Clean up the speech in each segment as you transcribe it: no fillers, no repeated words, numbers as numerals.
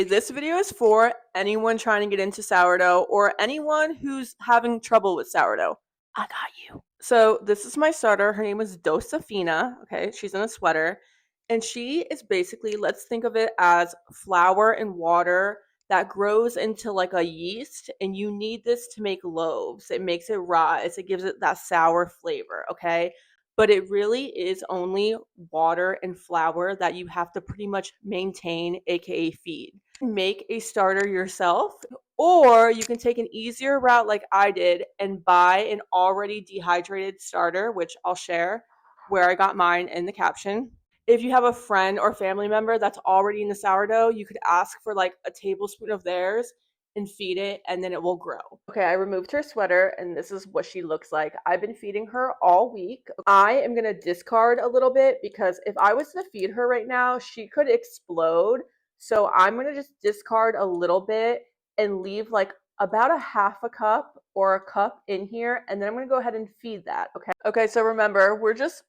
This video is for anyone trying to get into sourdough or anyone who's having trouble with sourdough. I got you. So this is my starter. Her name is Dosafina. Okay, she's in a sweater. And she is basically, let's think of it as flour and water that grows into like a yeast. And you need this to make loaves. It makes it rise. It gives it that sour flavor. Okay. But it really is only water and flour that you have to pretty much maintain, aka feed. Make a starter yourself, or you can take an easier route like I did and buy an already dehydrated starter, which I'll share where I got mine in the caption. If you have a friend or family member that's already in the sourdough, you could ask for like a tablespoon of theirs and feed it, and then it will grow. Okay, I removed her sweater, and this is what she looks like. I've been feeding her all week. I am going to discard a little bit because if I was to feed her right now, she could explode. So I'm going to just discard a little bit and leave like about a half a cup or a cup in here, and then I'm going to go ahead and feed that. Okay, so remember, we're just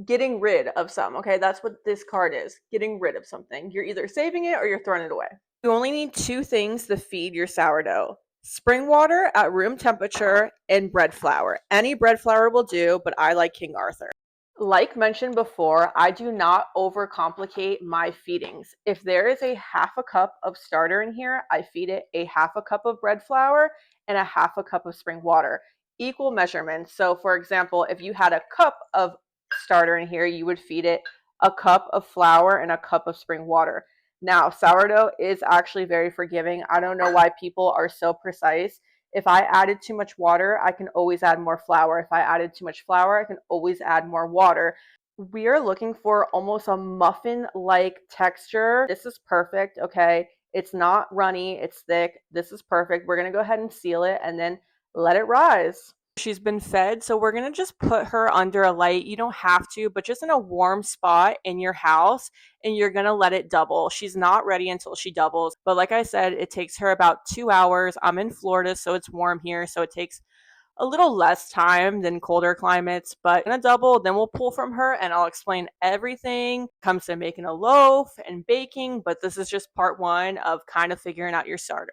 getting rid of some. Okay, that's what this card is, getting rid of something. You're either saving it or you're throwing it away. You only need two things to feed your sourdough: spring water at room temperature and bread flour. Any bread flour will do, but I like King Arthur. Like mentioned before, I do not overcomplicate my feedings. If there is a half a cup of starter in here, I feed it a half a cup of bread flour and a half a cup of spring water. Equal measurements. So for example, if you had a cup of starter in here, you would feed it a cup of flour and a cup of spring water. Now, sourdough is actually very forgiving. I don't know why people are so precise. If I added too much water, I can always add more flour. If I added too much flour, I can always add more water. We are looking for almost a muffin-like texture. This is perfect, okay? It's not runny, it's thick. This is perfect. We're gonna go ahead and seal it and then let it rise. She's been fed, so we're gonna just put her under a light. You don't have to, but just in a warm spot in your house, and you're gonna let it double. She's not ready until she doubles, but like I said, it takes her about 2 hours. I'm in Florida, so it's warm here, so it takes a little less time than colder climates, but in a double, then we'll pull from her and I'll explain everything comes to making a loaf and baking. But this is just part one of kind of figuring out your starter.